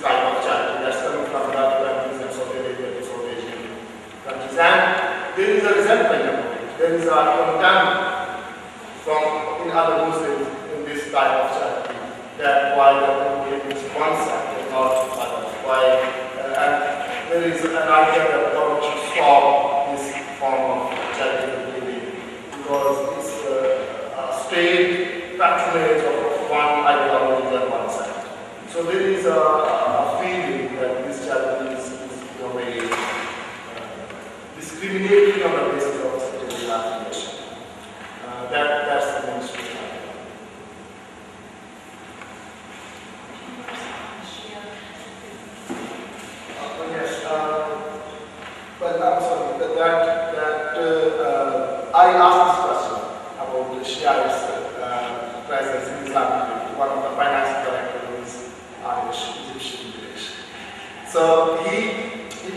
type of charity that's coming from Arab countries and Saudi Arabia to South Asian countries. And there is a resentment about it. There is a contempt from in other Muslims in this type of charity, that why the people is one side and not other. Why, and there is an idea that the government should stop this form of charitable giving because it's a state patronage of one ideology on one side. So there is a feeling that this charity is in a way discriminating on the basis of certain affiliation. That's the mainstream. Yes, but I'm sorry, I asked this question about the Shia's presence in Islam. One of the finance directors is Irish, Egyptian British. So he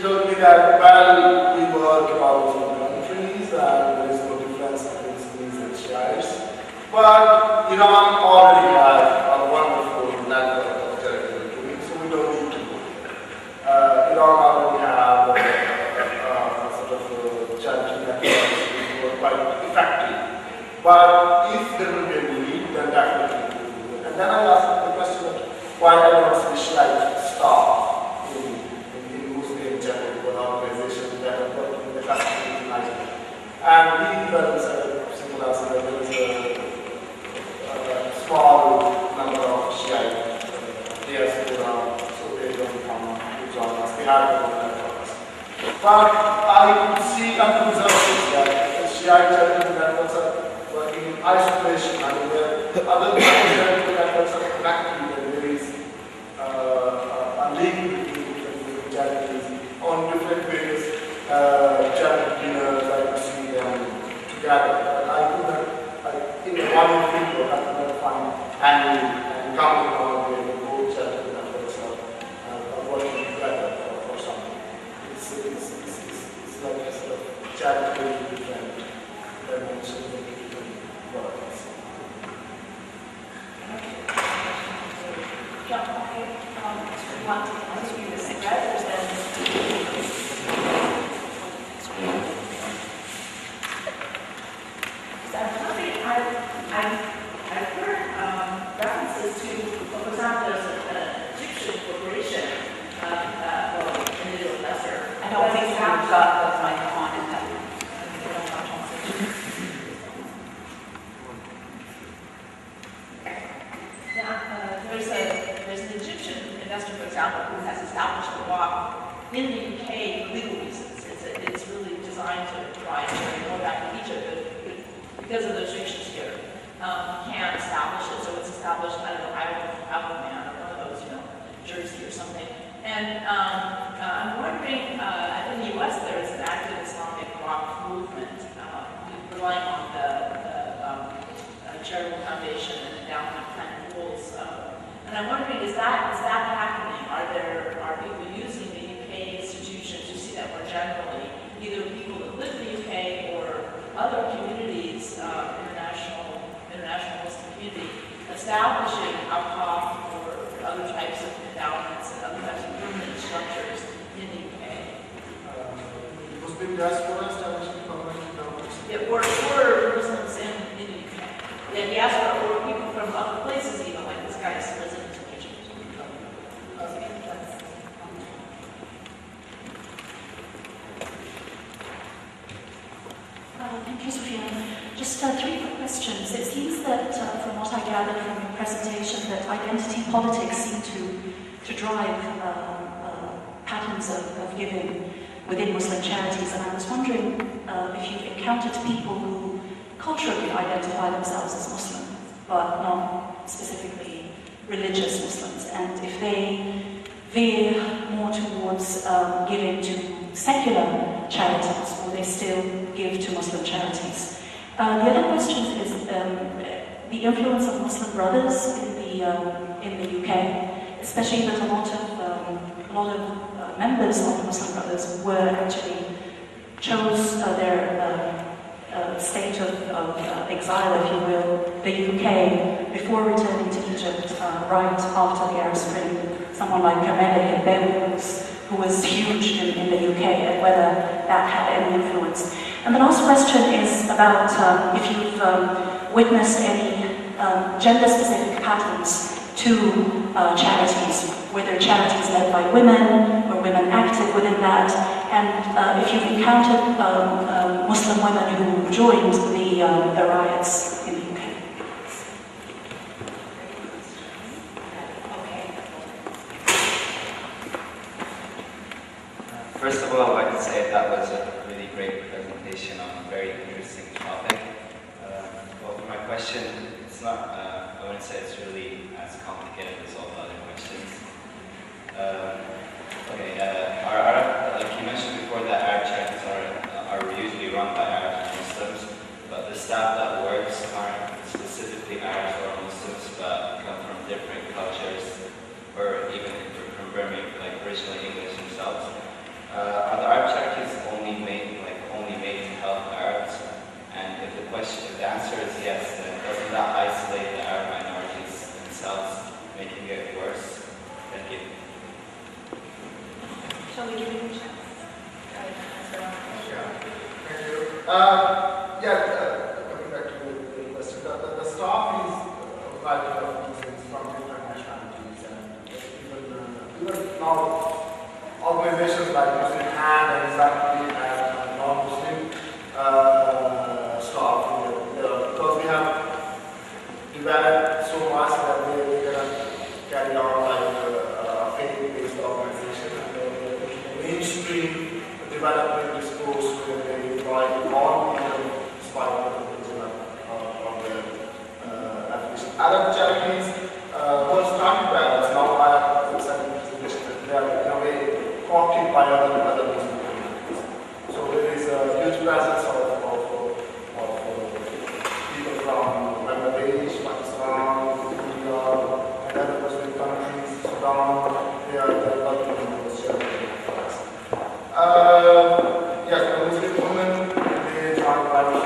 told me that, well, we work in all those countries and there is no difference between Sunnis and Shiites. But Iran already has a wonderful network of charitable giving, so we don't need to go. Iran already have a sort of charity networks which were quite effective. But if there will be a need, then definitely we will do it. And then I asked the question of why I don't see Shiites stop in Muslim charitable organizations that are working in the country in Nigeria. And he even said, simple as there is a small number of Shiite diaspora, so they don't come to join us. They have their own networks. But I could see and observe that the Shiite charitable networks are working in isolation. I mean, other charitable networks are connected, and there is a link between different charities on different various charity dinners. I could see them together. But I could not, in one video, I could not find any common ground where the both charitable networks are working together for something. It's like a sort of charitable different dimensions of different worlds. Yeah, okay. We want to continue this thread, I've heard references to, for example, there's an Egyptian corporation, an individual investor. I don't think we've got the mic on in that. There's an Egyptian investor, for example, who has established a law in the UK for legal reasons. It's really designed to try to go back to Egypt, but because of the restrictions here, can't establish it. So it's established, I don't know, Ibrahim or one of those, Jersey or something. And I'm wondering, in the U.S. there is an active Islamic rock movement relying on the charitable foundation and endowment kind of rules. And I'm wondering, is that happening? Are people using the UK institutions? You see that more generally, either people that live in the UK or other communities, international Muslim community, establishing Al-Qaf or other types of endowments and other types of permanent structures in the UK. Muslim diaspora establishing permanent endowments? Yeah, or Muslims in Just three quick questions. It seems that, from what I gathered from your presentation, that identity politics seem to drive patterns of giving within Muslim charities, and I was wondering if you've encountered people who culturally identify themselves as Muslim, but not specifically religious Muslims, and if they veer more towards giving to secular charities, or they still give to Muslim charities. The other question is the influence of Muslim Brothers in the UK, especially that a lot of members of Muslim Brothers were actually chose their state of exile, if you will, the UK, before returning to Egypt right after the Arab Spring. Someone like Gerhart who was huge in the UK, and whether that had any influence. And the last question is about if you've witnessed any gender-specific patterns to charities, whether charities led by women or women active within that, and if you've encountered Muslim women who joined the riots in the UK. First of all, I'd like to say that was a really great presentation on a very interesting topic. Well, for my question, it's not, I wouldn't say it's really as complicated as all the other questions. Like you mentioned before, that Arab charities are usually run by Arabs and Muslims, but the staff that works aren't specifically Arabs or Muslims, but come from different cultures, or even from Birmingham, like originally English themselves. Are the Arab charities only made to help Arabs? And if the answer is yes, then doesn't that isolate the Arab minorities themselves, making it worse? Thank you. Shall we give you a chance? Thank you. Coming back to the question, the staff is divided up from different nationalities, and even now, organizations like Muslim Hand and exactly and non-Muslim staff, because we have developed so much that we can carry on like a faith-based organization, and the mainstream development discourse where they provide all people despite of their affiliation. Arab charities were started by us, now I have presentation that they are in a way co-opted by other Muslim communities. So there is a huge presence of people from Bangladesh, Pakistan, India, and other Muslim countries, Sudan. They are working in those charities. Yes, the Muslim women, they join private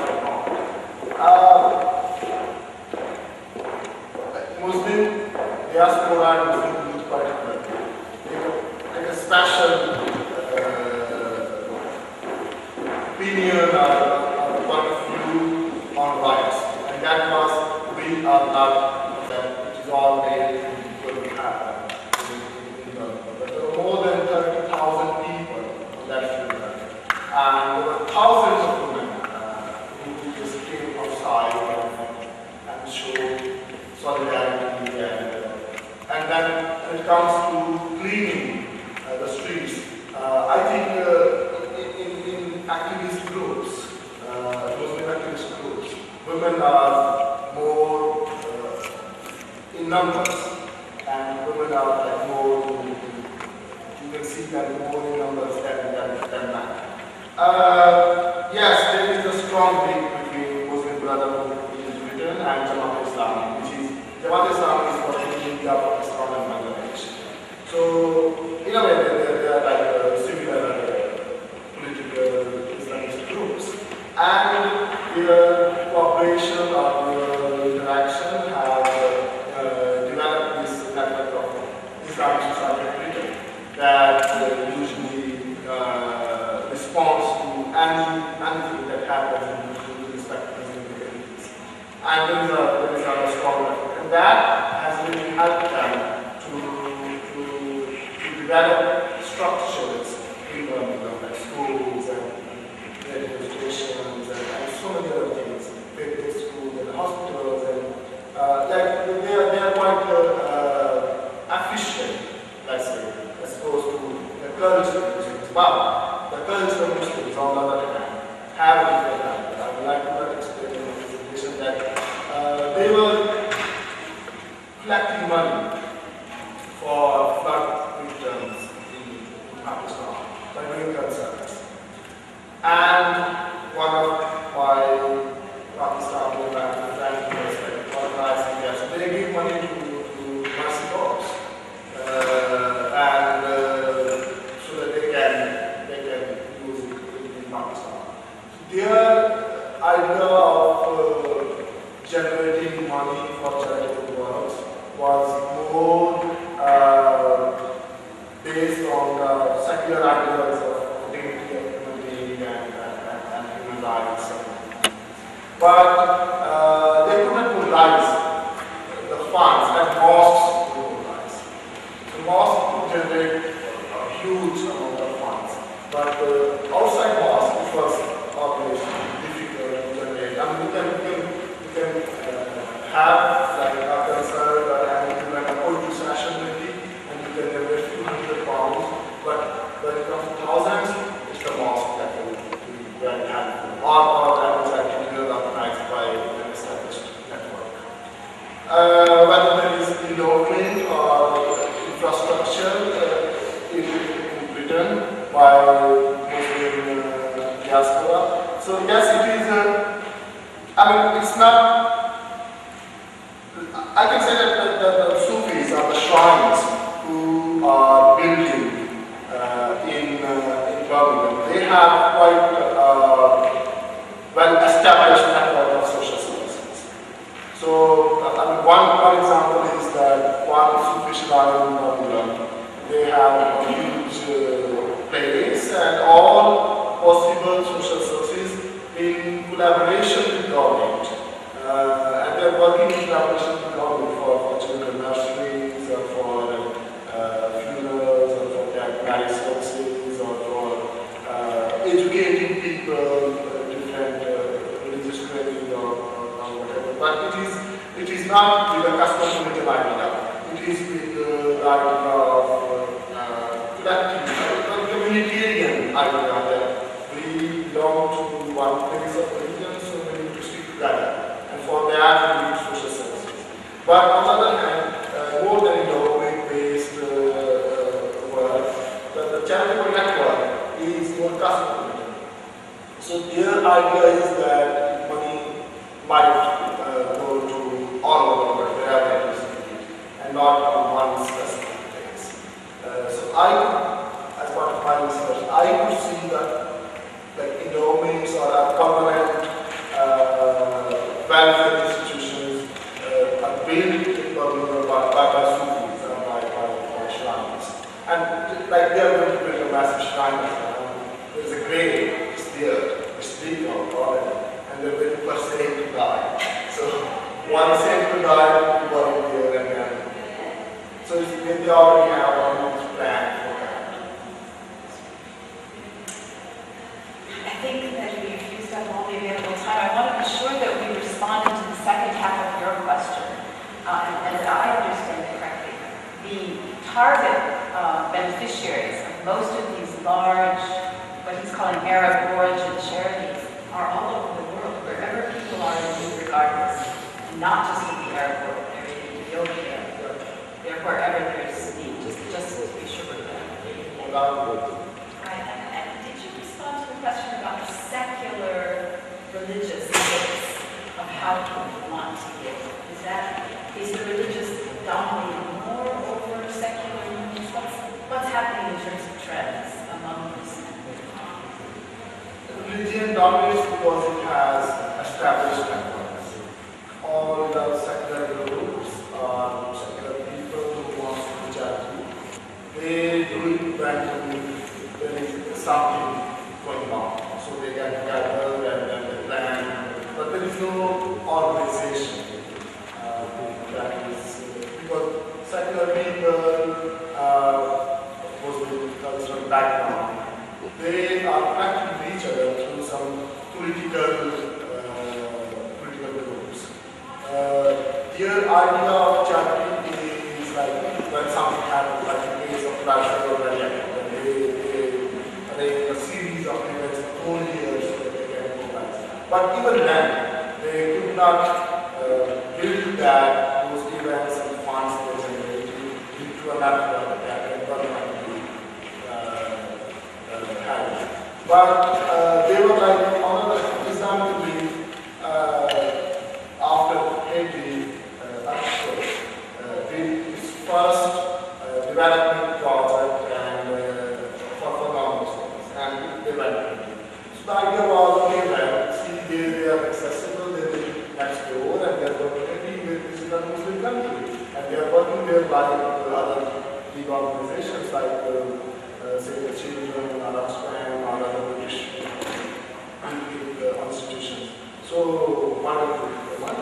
Muslim diaspora and Muslim youth particularly take a special opinion or point of view on rights, and that must be not that it is all made will happen. There are more than 30,000 people that field, and there were thousands of women who just came outside and showed solidarity, and then when it comes to cleaning the streets, I think in activist groups, Muslim activist groups, women are more in numbers, and women are like more, you can see them more in numbers than men. Yes, there is a strong link between Muslim Brotherhood in Britain and Jamaat Islami, which is Jamaat Islami is working in India, Pakistan, and Bangladesh. So, in a way, they are like similar political Islamist groups, and their cooperation or their interaction have developed this network of Islamic society in Britain that usually responds to anything that happens with respect to Muslim communities. And there is a strong network, and that has really helped them to develop structures in Birmingham, like schools and radio stations and so many other things. quite efficient, let's say, as opposed to the cultural Muslims. But the cultural Muslims, on the other hand, have a different idea. I would like to explain in the presentation that they were collecting money for flood victims in Pakistan by doing concerts. And one of my Pakistani friends organizing that, so they give money to mercy dogs, and so that they can use it in Pakistan. Their idea of generating money for charitable works was more based on the secular ideas of dignity of human being and human rights. But they couldn't mobilize the funds that mosques could mobilize. The mosque could generate a huge amount of funds, but outside mosque, it was obviously difficult to generate. I mean, you can have like a concert or like a poetry session maybe, and you can generate a few £100, but when it comes to thousands, it's the mosque that will be very helpful. Or that was actually organized by an established network. Whether there is endowment or infrastructure in Britain by Muslim diaspora. So yes, it is. I mean, it's not. I can say that the Sufis are the shrines who are building in Birmingham. They have quite well-established network of social services. So, I mean, one example is that one Sufi shrine in Birmingham, they have a huge place and all possible social services in collaboration with government. And they're working in collaboration with government for children nurseries or for funerals or for marriage services or for educating people, different religious training or whatever. But it is not with a custom-limited idea. It is with the idea of collective, communitarian idea that we belong to one place of religion, so we need to stick together. And for that, we need social services. But on the other hand, more than endowment-based work, the charitable network is more custom-limited. So their idea is that money might go to all over the world, wherever it is needed, and not on one specific place. So I, as part of my research, I could see that like endowments or permanent welfare institutions are built in Birmingham by Sufis and by shrines. And like they are going to build a massive shrine. There's a grave, it's there, it's big already, and they're waiting for saint to die. So one saint to die, people are there, and then so they already have a huge plan for that. I think that we've used up all the available time. I want to be sure that we responded to the second half of your question, and that I understand it correctly. The target beneficiaries of most of these large, what he's calling Arab origin charities, are all over the world, wherever people are regardless, and not just in the Arab world. They're in Ethiopia, they're wherever there's need, just to be sure of that. Right, and did you respond to the question about the secular religious base of how people want to give? Is the religious dominating more over secular religions? What's happening in terms of trends among these? Religion dominates because it has established networks. All the secular groups, secular people who want to do charity, they do it when there is something going on. So they get together and they plan, but there is no organization. That is because secular people, of course, with cultural background, they are connected with each other through some political groups. Their idea of charity mobilized already active. And they a series of events for whole years that they can mobilize. But even then, they could not build those events and funds they generated into a network that can permanently have. But they were like another Islamically after Haiti earthquake, its first development project and for non-Muslims and development. So the idea was, okay, well, see, they are accessible, they live next door, and they are working with this Muslim country, and they are working there like other big organizations like say the Children, Arab Spring, or other British institutions. So why don't we do one?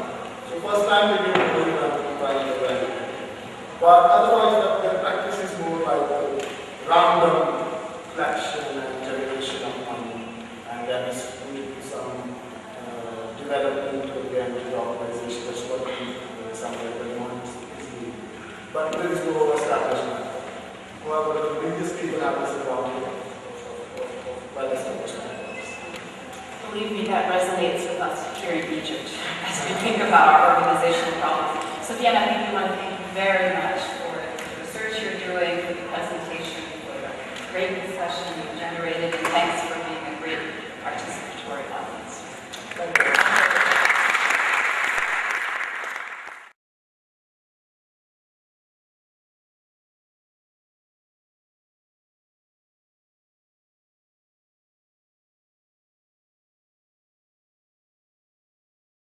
So first time they did it, but otherwise the practice is more like random collection and generation of money, and then some development again to the organization that's working somewhere very easily. But there is no establishment. However, religious people have this advantage of well-established. Believe me, that resonates with us here in Egypt as we think about our organizational problems. Sufyan, I think we want to thank you very much for the research you're doing, for the presentation, for the great discussion you've generated, and thanks for being a great participatory audience. Thank you.